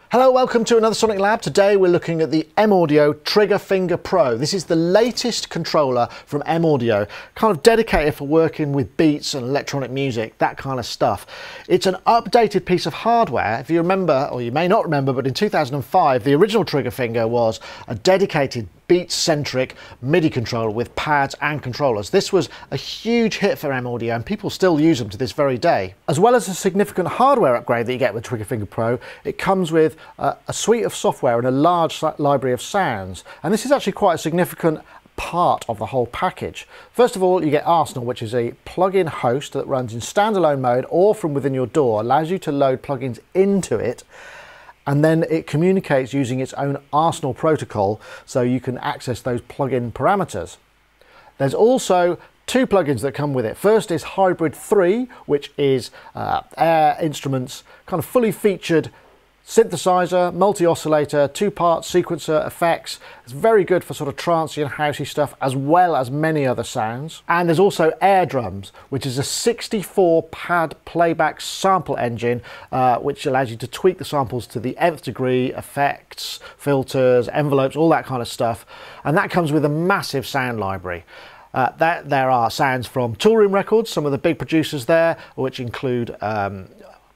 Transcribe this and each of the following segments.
Hello, welcome to another Sonic Lab. Today we're looking at the M-Audio Trigger Finger Pro. This is the latest controller from M-Audio, kind of dedicated for working with beats and electronic music, that kind of stuff. It's an updated piece of hardware. If you remember, or you may not remember, but in 2005 the original trigger finger was a dedicated beat-centric MIDI controller with pads and controllers. This was a huge hit for M-Audio and people still use them to this very day. As well as a significant hardware upgrade that you get with Trigger Finger Pro, it comes with a suite of software and a large library of sounds. And this is actually quite a significant part of the whole package. First of all, you get Arsenal, which is a plug-in host that runs in standalone mode or from within your DAW, allows you to load plugins into it, and then it communicates using its own Arsenal protocol, so you can access those plugin parameters. There's also two plugins that come with it. First is Hybrid 3, which is Air Instruments kind of fully featured synthesizer, multi-oscillator, two-part sequencer effects. It's very good for sort of trancey and housey stuff, as well as many other sounds. And there's also Air Drums, which is a 64 pad playback sample engine, which allows you to tweak the samples to the nth degree, effects, filters, envelopes, all that kind of stuff. And that comes with a massive sound library. There are sounds from Toolroom Records, some of the big producers there, which include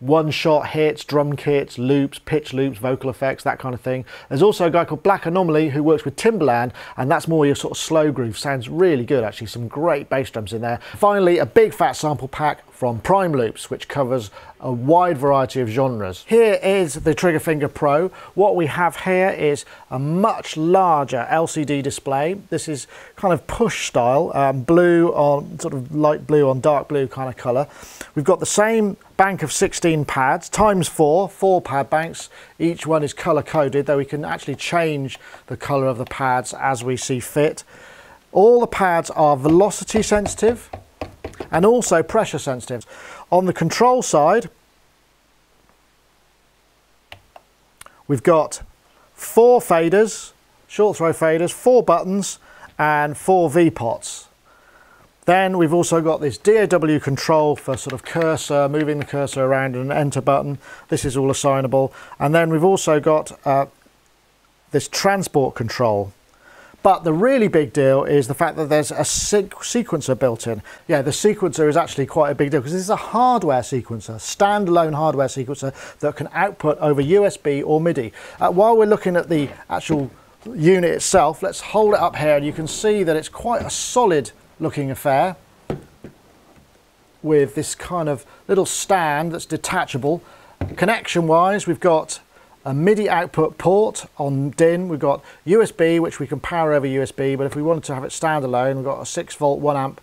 one-shot hits, drum kits, loops, pitch loops, vocal effects, that kind of thing. There's also a guy called Black Anomaly who works with Timbaland, and that's more your sort of slow groove. Sounds really good, actually. Some great bass drums in there. Finally, a big fat sample pack from Prime Loops, which covers a wide variety of genres. Here is the Trigger Finger Pro. What we have here is a much larger LCD display. This is kind of push style, blue on sort of light blue on dark blue kind of color. We've got the same bank of 16 pads times four pad banks. Each one is color coded, though we can actually change the color of the pads as we see fit. All the pads are velocity sensitive and also pressure sensitive. On the control side, we've got 4 faders, short throw faders, 4 buttons and 4 V-pots. Then we've also got this DAW control for sort of cursor, moving the cursor around, and an enter button. This is all assignable. And then we've also got this transport control. But the really big deal is the fact that there's a sequencer built in. Yeah, the sequencer is actually quite a big deal because this is a hardware sequencer, standalone hardware sequencer that can output over USB or MIDI. While we're looking at the actual unit itself, let's hold it up here and you can see that it's quite a solid looking affair with this kind of little stand that's detachable. Connection wise, we've got a MIDI output port on DIN, we've got USB which we can power over USB, but if we wanted to have it standalone, we've got a 6-volt 1 amp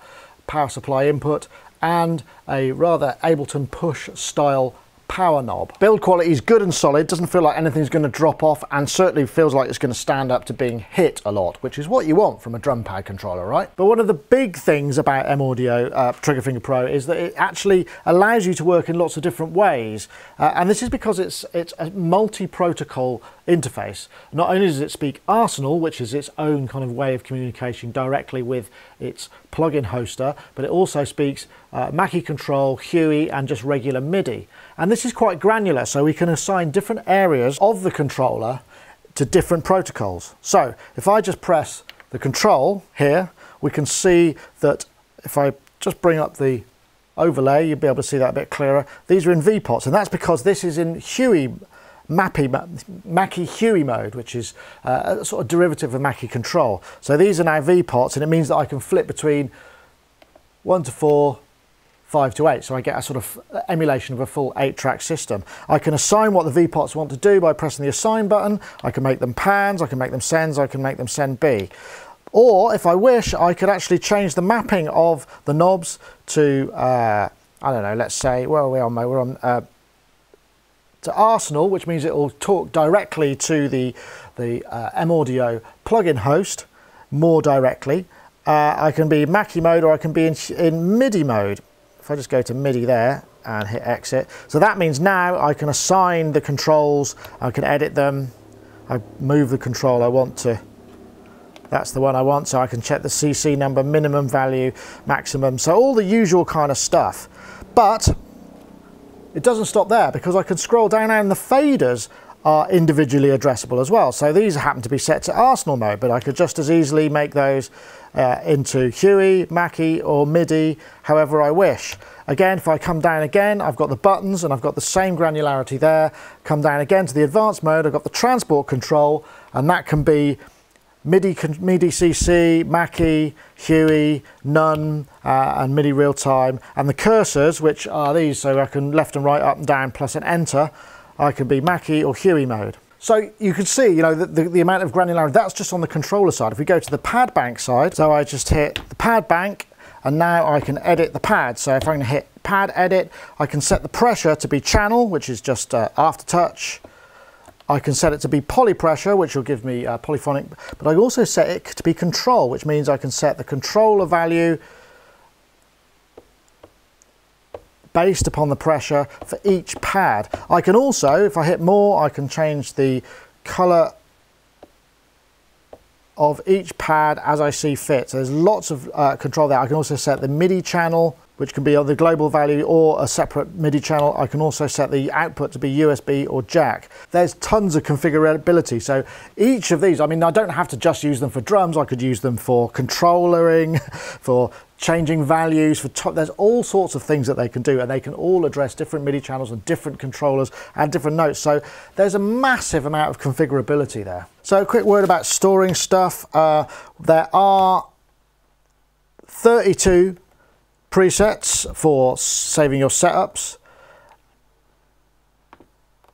power supply input and a rather Ableton push style power knob. Build quality is good and solid, doesn't feel like anything's going to drop off, and certainly feels like it's going to stand up to being hit a lot, which is what you want from a drum pad controller, right? But one of the big things about M-Audio Trigger Finger Pro is that it actually allows you to work in lots of different ways, and this is because it's a multi-protocol interface. Not only does it speak Arsenal, which is its own kind of way of communicating directly with its plugin hoster, but it also speaks Mackie Control, Huey, and just regular MIDI. And this is quite granular, so we can assign different areas of the controller to different protocols. So if I just press the control here, we can see that if I just bring up the overlay, you'll be able to see that a bit clearer. These are in V-pots, and that's because this is in Huey Mackie Huey mode, which is a sort of derivative of Mackie Control. So these are now V-pots, and it means that I can flip between 1 to 4, 5 to 8, so I get a sort of emulation of a full 8-track system. I can assign what the V-pots want to do by pressing the assign button. I can make them pans, I can make them sends, I can make them send B. Or if I wish, I could actually change the mapping of the knobs to, I don't know, let's say, where are we on? We're on to Arsenal, which means it will talk directly to the M-Audio plugin host more directly. I can be Mackie mode, or I can be in MIDI mode. If I just go to MIDI there and hit exit. So that means now I can assign the controls, I can edit them, I move the control I want to. That's the one I want, so I can check the CC number, minimum value, maximum. So all the usual kind of stuff. But it doesn't stop there, because I can scroll down and the faders are individually addressable as well. So these happen to be set to Arsenal mode, but I could just as easily make those into Huey, Mackie or Midi, however I wish. Again, if I come down again, I've got the buttons and I've got the same granularity there. Come down again to the advanced mode, I've got the transport control, and that can be MIDI CC, Mackie, Huey, none, and MIDI real time. And the cursors, which are these, so I can left and right, up and down, plus an enter, I can be Mackie or Huey mode. So you can see, you know, the amount of granularity, that's just on the controller side. If we go to the pad bank side, so I just hit the pad bank, and now I can edit the pad. So if I'm going to hit pad edit, I can set the pressure to be channel, which is just aftertouch. I can set it to be poly pressure, which will give me polyphonic, but I also set it to be control, which means I can set the controller value based upon the pressure for each pad. I can also, if I hit more, I can change the color of each pad as I see fit. So there's lots of control there. I can also set the MIDI channel, which can be on the global value or a separate MIDI channel. I can also set the output to be USB or jack. There's tons of configurability. So each of these, I mean, I don't have to just use them for drums. I could use them for controllering, for changing values, there's all sorts of things that they can do, and they can all address different MIDI channels and different controllers and different notes. So there's a massive amount of configurability there. So a quick word about storing stuff. There are 32 presets for saving your setups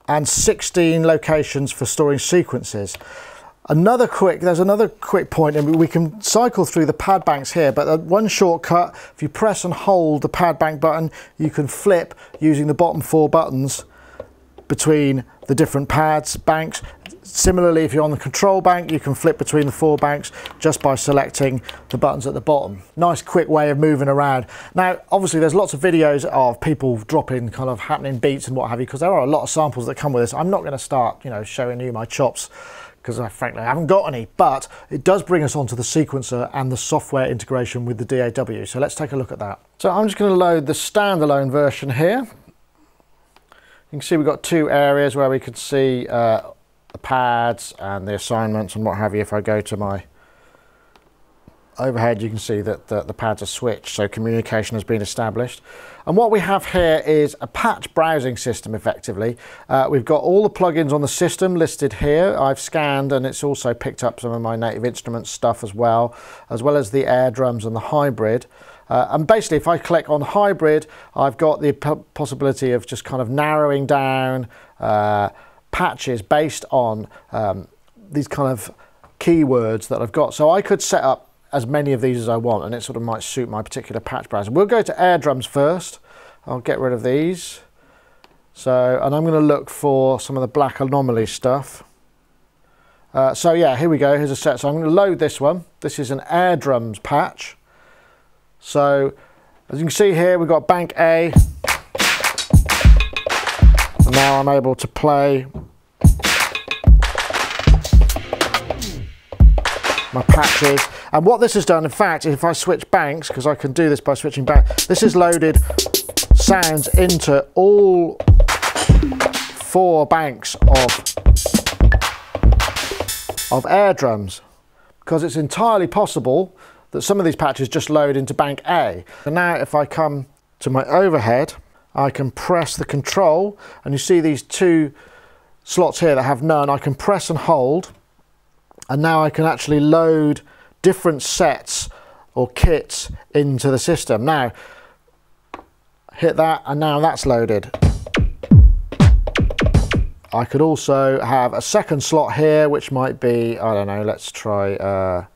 and 16 locations for storing sequences. There's another quick point, and we can cycle through the pad banks here, but one shortcut, if you press and hold the pad bank button, you can flip using the bottom 4 buttons between the different banks. Similarly, if you're on the control bank, you can flip between the 4 banks just by selecting the buttons at the bottom. Nice quick way of moving around. Now, obviously there's lots of videos of people dropping kind of happening beats and what have you, because there are a lot of samples that come with this. I'm not going to start, you know, showing you my chops, because frankly I haven't got any, but it does bring us onto the sequencer and the software integration with the DAW. So let's take a look at that. So I'm just going to load the standalone version here. You can see we've got 2 areas where we could see the pads and the assignments and what have you. If I go to my overhead, you can see that the pads are switched, so communication has been established. And what we have here is a patch browsing system, effectively. We've got all the plugins on the system listed here. I've scanned, and it's also picked up some of my Native Instruments stuff as well as the air drums and the hybrid. And basically, if I click on hybrid, I've got the possibility of just kind of narrowing down patches based on these kind of keywords that I've got. So I could set up as many of these as I want, and it sort of might suit my particular patch browser. We'll go to air drums first. I'll get rid of these. And I'm going to look for some of the black anomaly stuff. So yeah, here we go. Here's a set. So I'm going to load this one. This is an air drums patch. So as you can see here, we've got bank A. And now I'm able to play my patches. And what this has done, in fact, if I switch banks, because I can do this by switching banks, this has loaded sounds into all 4 banks of air drums, because it's entirely possible that some of these patches just load into bank A. So now if I come to my overhead, I can press the control, and you see these 2 slots here that have none. I can press and hold, and now I can actually load different sets or kits into the system. Now, hit that, and now that's loaded. I could also have a second slot here, which might be, I don't know, let's try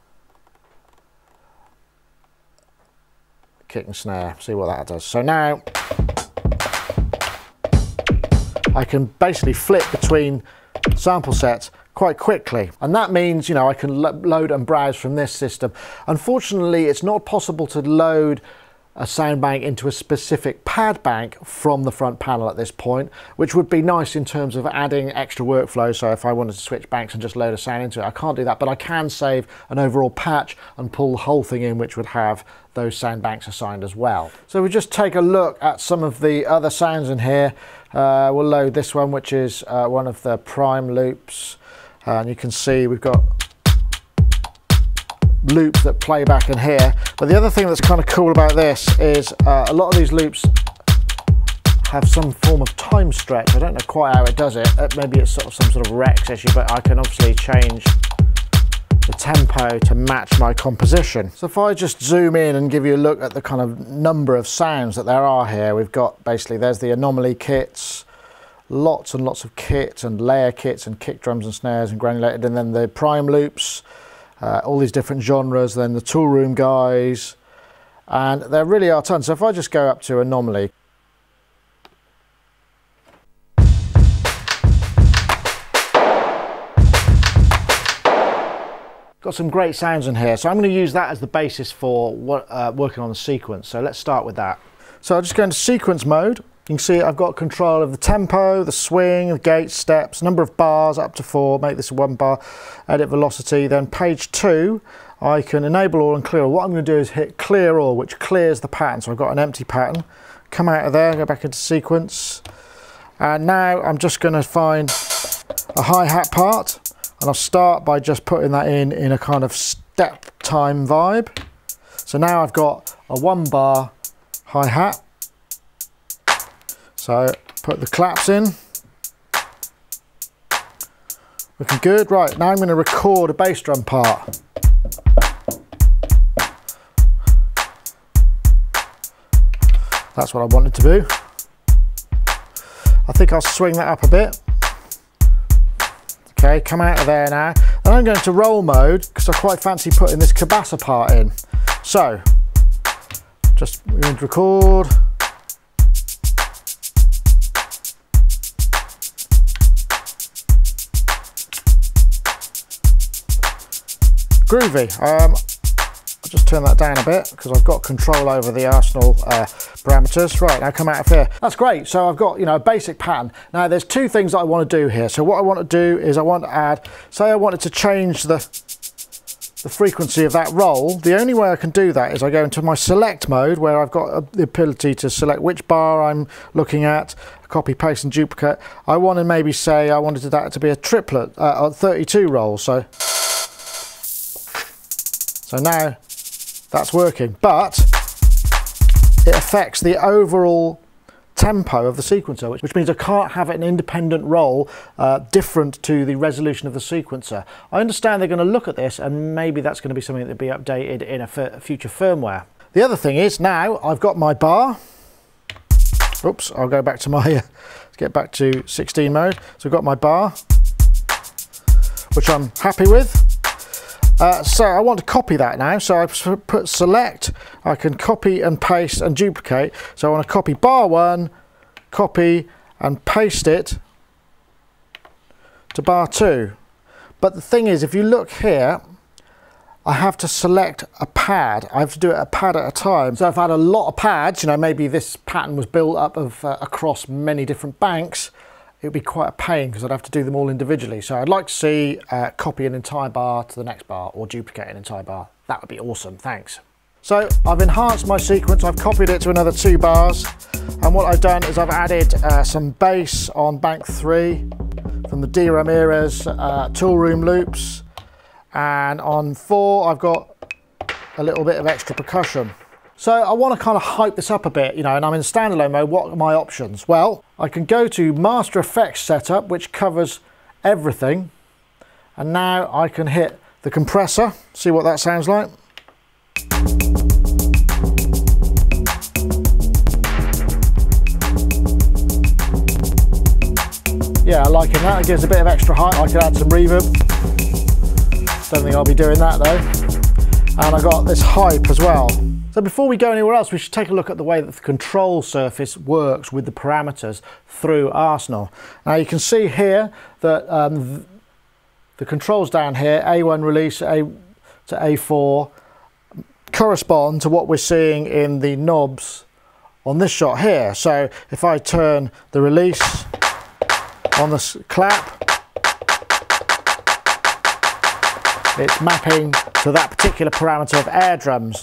kick and snare, see what that does. So now I can basically flip between sample sets quite quickly, and that means, you know, I can load and browse from this system. Unfortunately, it's not possible to load a sound bank into a specific pad bank from the front panel at this point, which would be nice in terms of adding extra workflow. So if I wanted to switch banks and just load a sound into it, I can't do that, but I can save an overall patch and pull the whole thing in, which would have those sound banks assigned as well. So we just take a look at some of the other sounds in here. We'll load this one, which is one of the prime loops, and you can see we've got loops that play back in here. But the other thing that's kind of cool about this is a lot of these loops have some form of time stretch. I don't know quite how it does it. Maybe it's sort of some sort of Rex issue, but I can obviously change the tempo to match my composition. So if I just zoom in and give you a look at the kind of number of sounds that there are here, we've got basically, there's the anomaly kits, lots and lots of kits and layer kits and kick drums and snares and granulated, and then the prime loops, all these different genres, then the tool room guys, and there really are tons. So if I just go up to anomaly, got some great sounds in here, so I'm going to use that as the basis for working on the sequence. So let's start with that. So I'll just go into sequence mode. You can see I've got control of the tempo, the swing, the gate steps, number of bars up to 4, make this a 1 bar, edit velocity. Then page 2, I can enable all and clear all. What I'm going to do is hit clear all, which clears the pattern. So I've got an empty pattern. Come out of there, go back into sequence. And now I'm just going to find a hi-hat part. And I'll start by just putting that in a kind of step time vibe. So now I've got a 1 bar hi-hat. So put the claps in. Looking good. Right, now I'm going to record a bass drum part. That's what I wanted to do. I think I'll swing that up a bit. Okay, come out of there now. Then I'm going to roll mode because I quite fancy putting this Compressor part in. So, just we're going to record. Groovy. I'll just turn that down a bit because I've got control over the Arsenal parameters. Right, now come out of here. That's great. So I've got, you know, a basic pattern. Now there's 2 things that I want to do here. So what I want to do is I want to add, say I wanted to change the frequency of that roll. The only way I can do that is I go into my select mode where I've got the ability to select which bar I'm looking at, copy, paste and duplicate. I want to maybe say I wanted that to be a triplet, 32 rolls. So now that's working, but it affects the overall tempo of the sequencer, which means I can't have an independent roll different to the resolution of the sequencer. I understand they're going to look at this and maybe that's going to be something that will be updated in a future firmware. The other thing is now I've got my bar. Oops, I'll go back to my, let's get back to 16 mode. So I've got my bar, which I'm happy with. So I want to copy that now, so I put select, I can copy and paste and duplicate. So I want to copy bar 1, copy and paste it to bar 2. But the thing is, if you look here, I have to select a pad. I have to do it a pad at a time. So if I had a lot of pads, you know, maybe this pattern was built up of across many different banks, it would be quite a pain because I'd have to do them all individually. So I'd like to see copy an entire bar to the next bar or duplicate an entire bar. That would be awesome, thanks. So I've enhanced my sequence, I've copied it to another 2 bars. And what I've done is I've added some bass on bank 3 from the DRAM era's tool room loops. And on 4, I've got a little bit of extra percussion. So I want to kind of hype this up a bit, you know, and I'm in standalone mode. What are my options? Well, I can go to Master Effects Setup, which covers everything. And now I can hit the compressor, see what that sounds like. Yeah, I'm liking that. It gives a bit of extra height. I could add some reverb. Don't think I'll be doing that though. And I got this hype as well. So before we go anywhere else, we should take a look at the way that the control surface works with the parameters through Arsenal. Now you can see here that the controls down here, A1 release, A to A4, correspond to what we're seeing in the knobs on this shot here. So if I turn the release on this clap, it's mapping to that particular parameter of air drums.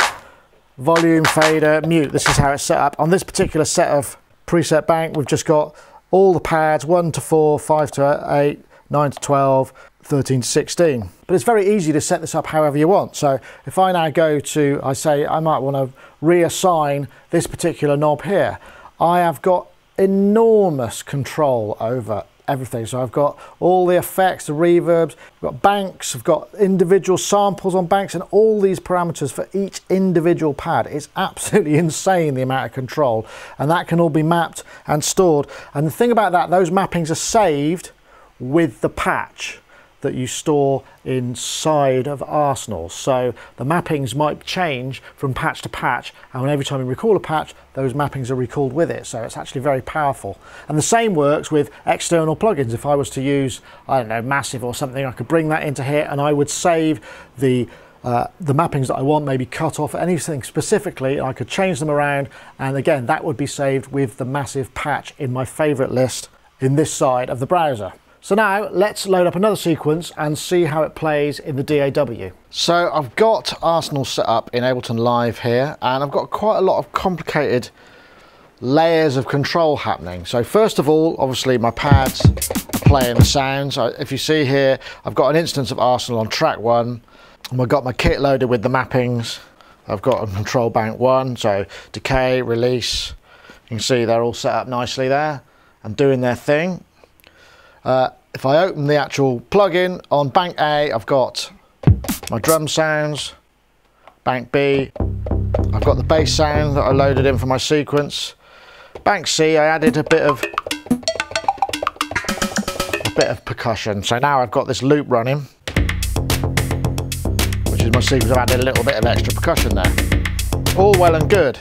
Volume, fader, mute. This is how it's set up. On this particular set of preset bank, we've just got all the pads 1 to 4, 5 to 8, 9 to 12, 13 to 16. But it's very easy to set this up however you want. So if I now go to, I say I might want to reassign this particular knob here, I have got enormous control over everything. So I've got all the effects, the reverbs, I've got banks, I've got individual samples on banks, and all these parameters for each individual pad. It's absolutely insane the amount of control, and that can all be mapped and stored. And the thing about that, those mappings are saved with the patch that you store inside of Arsenal. So the mappings might change from patch to patch, and every time you recall a patch, those mappings are recalled with it. So it's actually very powerful. And the same works with external plugins. If I was to use, I don't know, Massive or something, I could bring that into here and I would save the mappings that I want, maybe cut off anything specifically. I could change them around, and again, that would be saved with the Massive patch in my favorite list in this side of the browser. So now let's load up another sequence and see how it plays in the DAW. So I've got Arsenal set up in Ableton Live here, and I've got quite a lot of complicated layers of control happening. So first of all, obviously my pads are playing the sounds. If you see here, I've got an instance of Arsenal on track 1, and I've got my kit loaded with the mappings. I've got a control bank 1, so decay, release. You can see they're all set up nicely there and doing their thing. If I open the actual plugin on bank A, I've got my drum sounds. Bank B, I've got the bass sound that I loaded in for my sequence. Bank C, I added a bit of percussion. So now I've got this loop running, which is my sequence. I've added a little bit of extra percussion there. All well and good.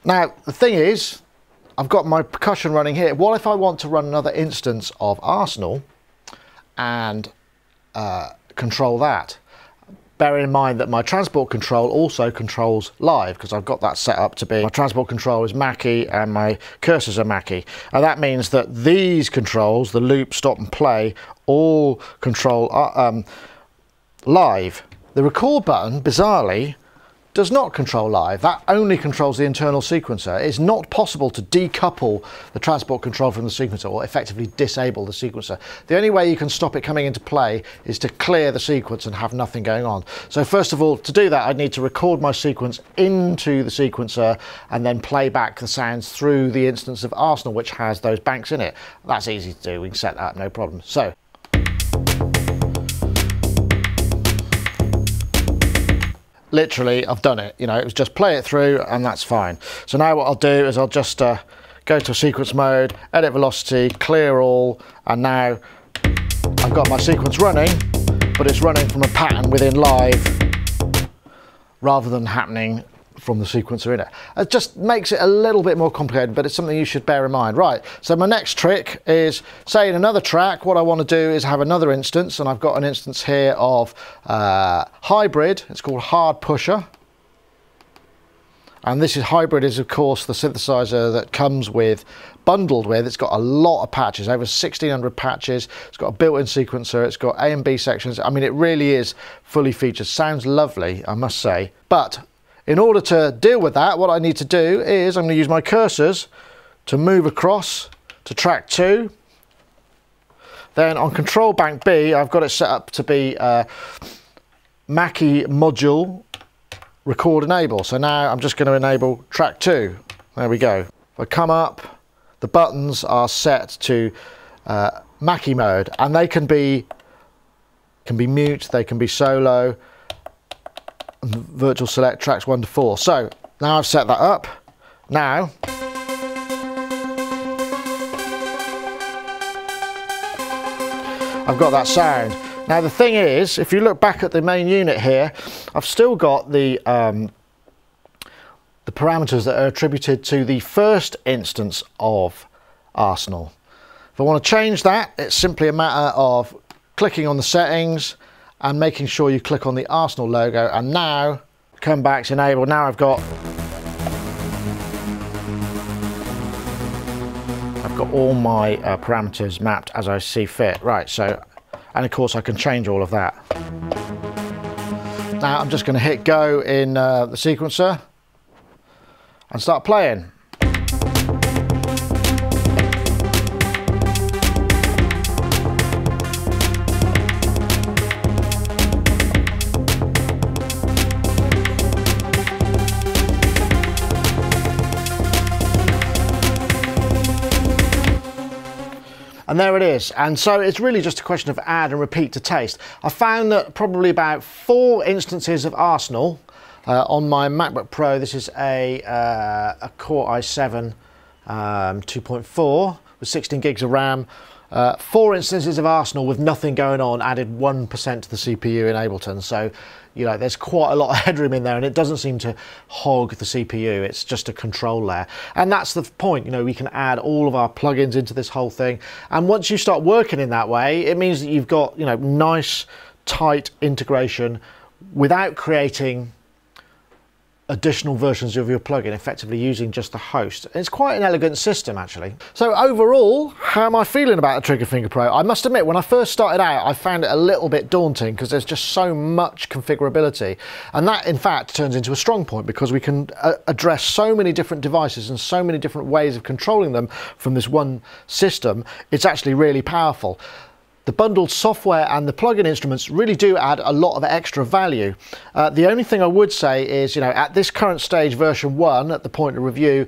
Now the thing is, I've got my percussion running here. What if I want to run another instance of Arsenal and control that? Bearing in mind that my transport control also controls live, because I've got that set up to be, my transport control is Mackie and my cursors are Mackie. And that means that these controls, the loop, stop and play, all control live. The record button, bizarrely, does not control live. That only controls the internal sequencer. It's not possible to decouple the transport control from the sequencer or effectively disable the sequencer. The only way you can stop it coming into play is to clear the sequence and have nothing going on. So first of all, to do that, I'd need to record my sequence into the sequencer and then play back the sounds through the instance of Arsenal, which has those banks in it. That's easy to do. We can set that up, no problem. So literally, I've done it. You know, it was just play it through and that's fine. So now what I'll do is I'll just go to sequence mode, edit velocity, clear all, and now I've got my sequence running, but it's running from a pattern within live rather than happening from the sequencer in it. It just makes it a little bit more complicated, but it's something you should bear in mind. Right, so my next trick is, say in another track, what I want to do is have another instance, and I've got an instance here of Hybrid. It's called Hard Pusher. And this is Hybrid is of course the synthesizer that comes with, bundled with, it's got a lot of patches, over 1600 patches, it's got a built-in sequencer, it's got A and B sections. I mean, it really is fully featured. Sounds lovely, I must say. But in order to deal with that, what I need to do is I'm going to use my cursors to move across to track 2. Then on control bank B, I've got it set up to be Mackie module record enable. So now I'm just going to enable track 2. There we go. If I come up, the buttons are set to Mackie mode, and they can be mute, they can be solo, virtual select tracks 1 to 4. So now I've set that up. Now I've got that sound. Now the thing is, if you look back at the main unit here, I've still got the parameters that are attributed to the first instance of Arsenal. If I want to change that, it's simply a matter of clicking on the settings and making sure you click on the Arsenal logo, and now come back to enable. Now I've got all my parameters mapped as I see fit. Right, so, and of course I can change all of that. Now I'm just going to hit go in the sequencer and start playing. And there it is. And so it's really just a question of add and repeat to taste. I found that probably about 4 instances of Arsenal on my MacBook Pro. This is a Core i7 2.4 with 16 gigs of RAM. 4 instances of Arsenal with nothing going on added 1% to the CPU in Ableton. So, you know, there's quite a lot of headroom in there, and it doesn't seem to hog the CPU. It's just a control layer. And that's the point, you know, we can add all of our plugins into this whole thing. And once you start working in that way, it means that you've got, you know, nice, tight integration without creating additional versions of your plugin, effectively using just the host. It's quite an elegant system, actually. So overall, how am I feeling about the Trigger Finger Pro? I must admit, when I first started out, I found it a little bit daunting because there's just so much configurability. And that, in fact, turns into a strong point because we can address so many different devices and so many different ways of controlling them from this one system. It's actually really powerful. The bundled software and the plugin instruments really do add a lot of extra value. The only thing I would say is, you know, at this current stage, version 1, at the point of review,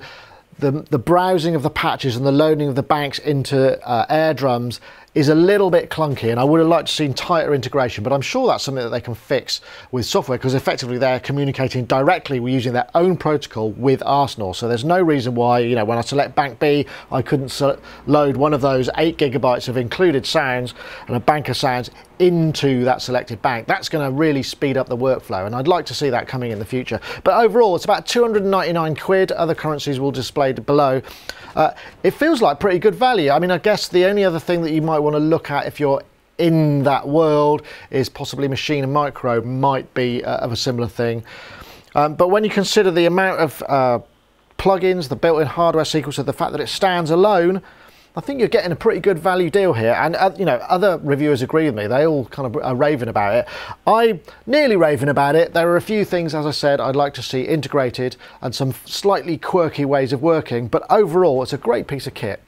the browsing of the patches and the loading of the banks into air drums is a little bit clunky, and I would have liked to see tighter integration, but I'm sure that's something that they can fix with software because effectively they're communicating directly using their own protocol with Arsenal. So there's no reason why, you know, when I select bank B, I couldn't load one of those 8 gigabytes of included sounds and a bank of sounds into that selected bank. That's going to really speed up the workflow, and I'd like to see that coming in the future. But overall, it's about 299 quid. Other currencies will display below. It feels like pretty good value. I mean, I guess the only other thing that you might want to look at if you're in that world is possibly Machine and Micro might be of a similar thing. But when you consider the amount of plugins, the built-in hardware sequencer, the fact that it stands alone, I think you're getting a pretty good value deal here. And you know, other reviewers agree with me. They all kind of are raving about it. I'm nearly raving about it. There are a few things, as I said, I'd like to see integrated and some slightly quirky ways of working, but overall it's a great piece of kit.